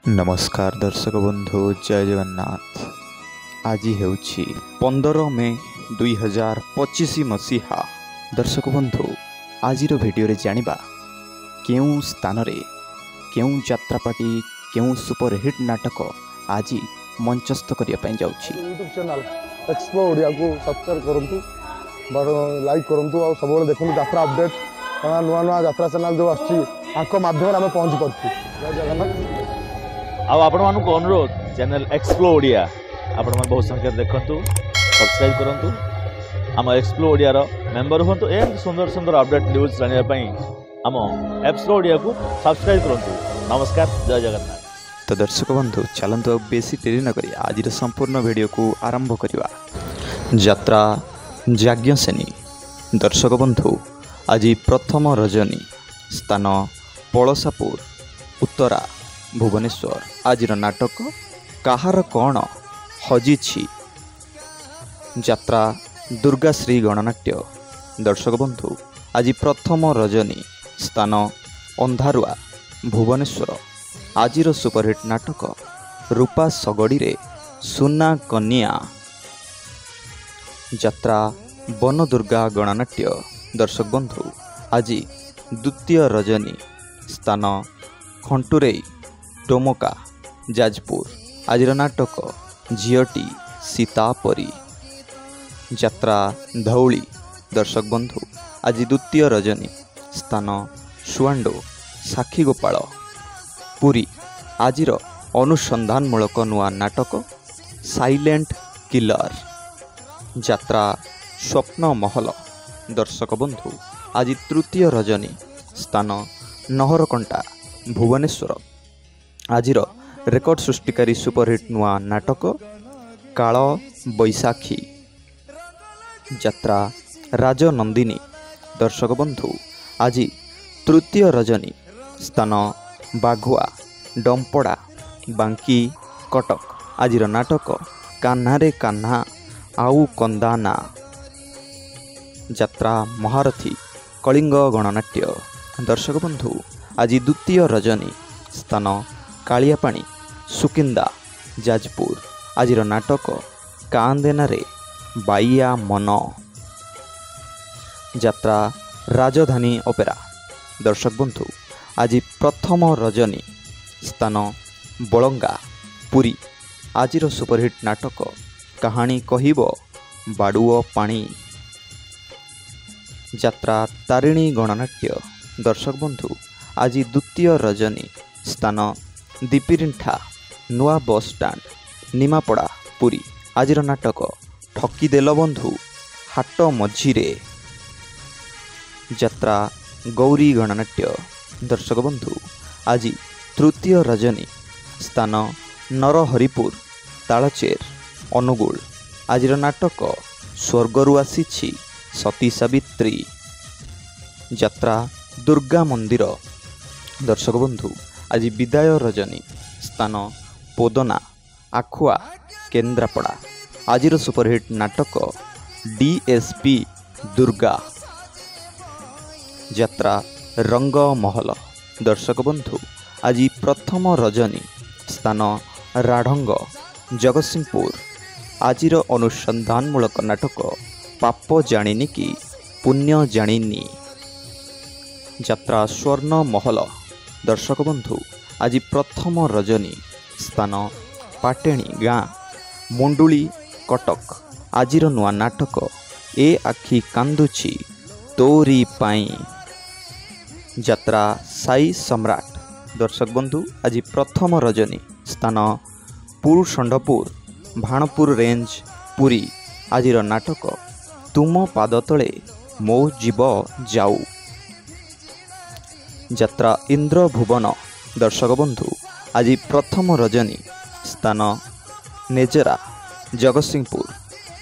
नमस्कार दर्शक बंधु जय जगन्नाथ। आज हेउछि 15 मे 2025 मसीहा। दर्शक बंधु आजिर भिडियो रे जानिबा केउं स्थान रे केउं यात्रापाटी केउं सुपरहिट नाटक आज मंचस्थ करिया पई जाउछि। यूट्यूब चैनल एक्सप्लो ओडिया को सब्सक्राइब करंतु लाइक करंतु और सब देखंतु यात्रा अपडेट नुआ नुआ यात्रा चैनल जो आछि आंको माध्यम आमे पहुंच परछु। जय जगन्नाथ। आपण अनुरोध चैनल एक्सप्लो ओडिया आपण बहुत संख्या देखंतु सब्सक्राइब करंतु आम एक्सप्लो ओडिया मेंबर हुंतु एम सुंदर सुंदर अपडेट न्यूज जानिया पई आम एक्सप्लो ओडिया को सब्सक्राइब करंतु। नमस्कार जय जगन्नाथ। तो दर्शक बंधु चलंतु बेसी देरी न करी आज संपूर्ण वीडियो को आरंभ करिवा। यात्रा याज्ञसेनी। दर्शक बंधु आज प्रथम रजनी स्थान पलसापुर उत्तरा भुवनेश्वर। आज नाटक कहार कौन हजिछि। यात्रा दुर्गाश्री गणनाट्य। दर्शक बंधु आज प्रथम रजनी स्थान अंधारुआ भुवनेश्वर। आज सुपरहिट नाटक रूपा सगड़ी रे सुना कन्या। यात्रा वन दुर्गा गणनाट्य। दर्शक बंधु आज द्वितीय रजनी स्थान खंटुरे टोमका जाजपुर। आज नाटक झीटी सीतापरी। यात्रा धौली। दर्शक बंधु आज द्वितीय रजनी स्थान सुआंडो साक्षीगोपाल पुरी। आज अनुसंधानमूलक नुआ नाटक साइलेंट किलर। यात्रा स्वप्न महल। दर्शक बंधु आज तृतीय रजनी स्थान नहरकंटा भुवनेश्वर। आज रेकर्ड सृष्टिकारी सुपरहिट नुआ नाटक काल बैशाखी। यात्रा राजनंदिनी। दर्शक बंधु आज तृतीय रजनी स्थान बाघुआ डंपड़ा बांकी कटक। आज नाटक कान्हा रे कान्हा आउ कंदाना। यात्रा महारथी कलिंग गणनाट्य। दर्शक बंधु आज द्वितीय रजनी स्थान कालियापाणी सुकिंदा जाजपुर। आज नाटक कांदेना रे बाइया मन। यात्रा राजधानी ओपेरा। दर्शक बंधु आज प्रथम रजनी स्थान बलंगा पुरी। आज सुपरहिट नाटक कहानी कहिबो बाडुओ पाणी। यात्रा तारिणी गणनाट्य। दर्शक बंधु आज द्वितीय रजनी स्थान दीपिरिंठा नुआ बस स्टाण्ड निमापड़ा पुरी। आज नाटक ठकीदेल बंधु हाट मझीरे। यात्रा गौरी गणनाट्य। दर्शक बंधु आज तृतीय रजनी स्थान नरहरिपुर तालचेर अनुगुल। आज नाटक स्वर्गरु आसीछि सती सावित्री। यात्रा दुर्गा मंदिर। दर्शक बंधु आज विदाय रजनी स्थान पोदना आखुआ केन्द्रापड़ा। आज सुपरहिट नाटक डीएसपी दुर्गा। यात्रा रंग महल। दर्शक बंधु आज प्रथम रजनी स्थान राढ़ंग जगतसिंहपुर। आज अनुसंधानमूलक नाटक पाप जानिनी कि पुण्य जानिनी। यात्रा स्वर्ण महल। दर्शक बंधु आज प्रथम रजनी स्थान पाटेणी गाँ मुंडुली कटक। आज नुआ नाटक ए आखि कांदुछि तोरी पाई। यात्रा साई सम्राट। दर्शक बंधु आज प्रथम रजनी स्थान पुरुषंडपुर भाणपुर रेंज पुरी। आज नाटक तुम पाद तले मो जीव जाऊ। यात्रा इंद्र भुवन। दर्शक बंधु आज प्रथम रजनी स्थान नेजरा जगतसिंहपुर।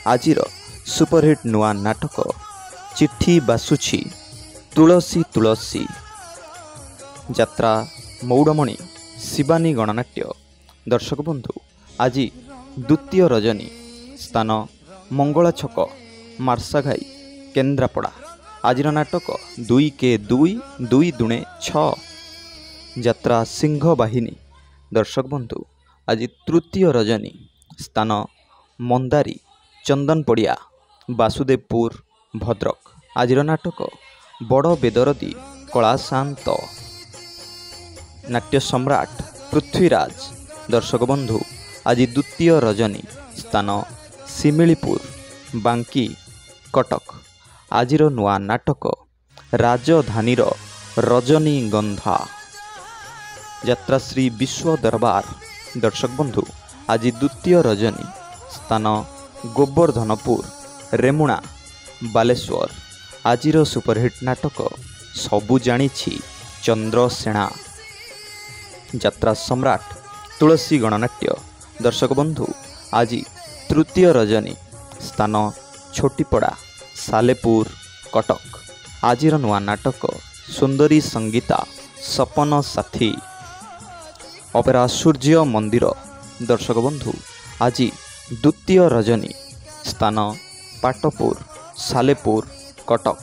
आज सुपरहिट नुआ नाटक चिट्ठी बासुछि तुलसी तुलसी। यात्रा मौड़मणि शिवानी गणनाट्य। दर्शक बंधु आज द्वितीय रजनी स्थान मंगला छक मार्साघाई केन्द्रापड़ा। आज नाटक 2 के 2 2 दुणे 6। यात्रा सिंह बाहिनी दर्शक बंधु आज तृतीय रजनी स्थान मंदारी चंदन पड़िया वासुदेवपुर भद्रक। आज नाटक बड़ बेदरदी कला शांत नाट्य सम्राट पृथ्वीराज। दर्शक बंधु आज द्वितीय रजनी स्थान सिमिलीपुर बांकी कटक। आज नुआ नाटक राजधानीर रजनीगंधा यात्रा श्री विश्व दरबार। दर्शक बंधु आज द्वितीय रजनी स्थान गोवर्धनपुर रेमुणा बालेश्वर। आज सुपरहिट नाटक सबु जानिछि चंद्रसेना यात्रा सम्राट तुलसी गणनाट्य। दर्शक बंधु आज तृतीय रजनी स्थान छोटीपड़ा सालेपुर कटक। आज नुआ नाटक सुंदरी संगीता सपन साथी अपेरा सूर्य मंदिर। दर्शक बंधु आज द्वितीय रजनी स्थान पाटपुर सालेपुर कटक।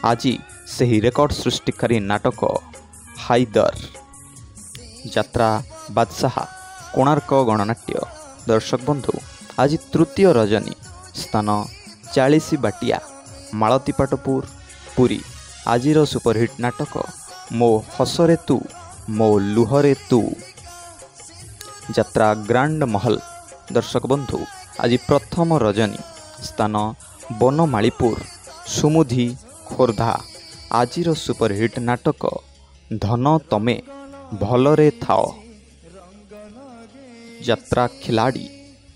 आज सही रेकर्ड सृष्टिकारी नाटक हाइदर यात्रा बादशाह कोणार्क गणनाट्य। दर्शक बंधु आज तृतीय रजनी स्थान 40 बाटिया मालतीपाटपुर पुरी। आज सुपरहिट नाटक मो हसरे तू मो लुहरे तू यात्रा ग्रांड महल। दर्शक बंधु आज प्रथम रजनी स्थान बनमालीपुर सुमुधी खोर्धा। आज सुपरहिट नाटक धन तमे भलरे थाओ यात्रा खिलाड़ी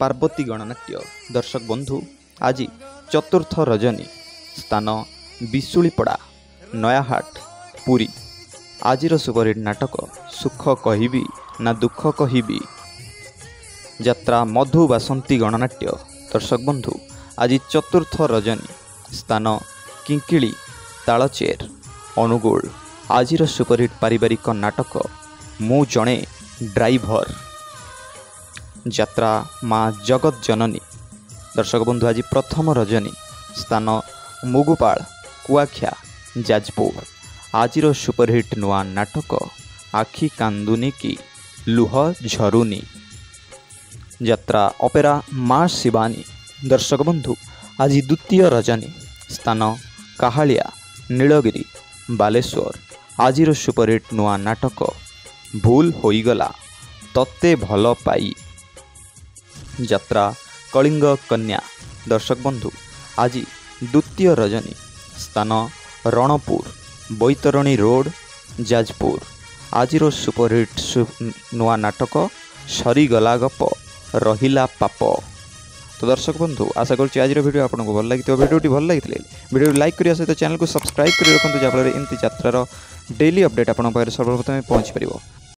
पार्वती गणनाट्य। दर्शक बंधु आज चतुर्थ रजनी स्थान बिशुलीपड़ा नयाहाट पुरी। आज सुपरहिट नाटक सुख कहिबी ना दुख कहिबी यात्रा मधु बासंती गणनाट्य। दर्शक बंधु आज चतुर्थ रजनी स्थान किंकिली तालचेर अनुगुल। आज सुपरहिट पारिवारिक नाटक मु जणे ड्राइवर यात्रा माँ जगत जननी। दर्शक बंधु आज प्रथम रजनी स्थान मुगुपाल कुआखिया जाजपुर। आज सुपरहिट नुआ नाटक आखि कांदुनी की लुह झरुनी यात्रा अपेरा माँ शिवानी। दर्शक बंधु आज द्वितीय रजनी स्थान काहालिया नीलगिरी बालेश्वर। आज सुपरहिट नुआ नाटक भूल होईगला तत्ते भल पाई यात्रा कलिंग कन्या। दर्शक बंधु आज द्वितीय रजनी स्थान रणपुर बैतरणी रोड जाजपुर। आज सुपरहिट नुआ नाटक सरीगला गप रहिला पाप। तो दर्शक बंधु आशा करुँच आज वीडियो आपको भल लगी। वीडियोटी भल लगी वीडियो लाइक करने सहित चैनल को सब्सक्राइब कर रखुद जहाँफल एमती यात्रार डेली अपडेट आपंक सर्वप्रथम पहुँची पार।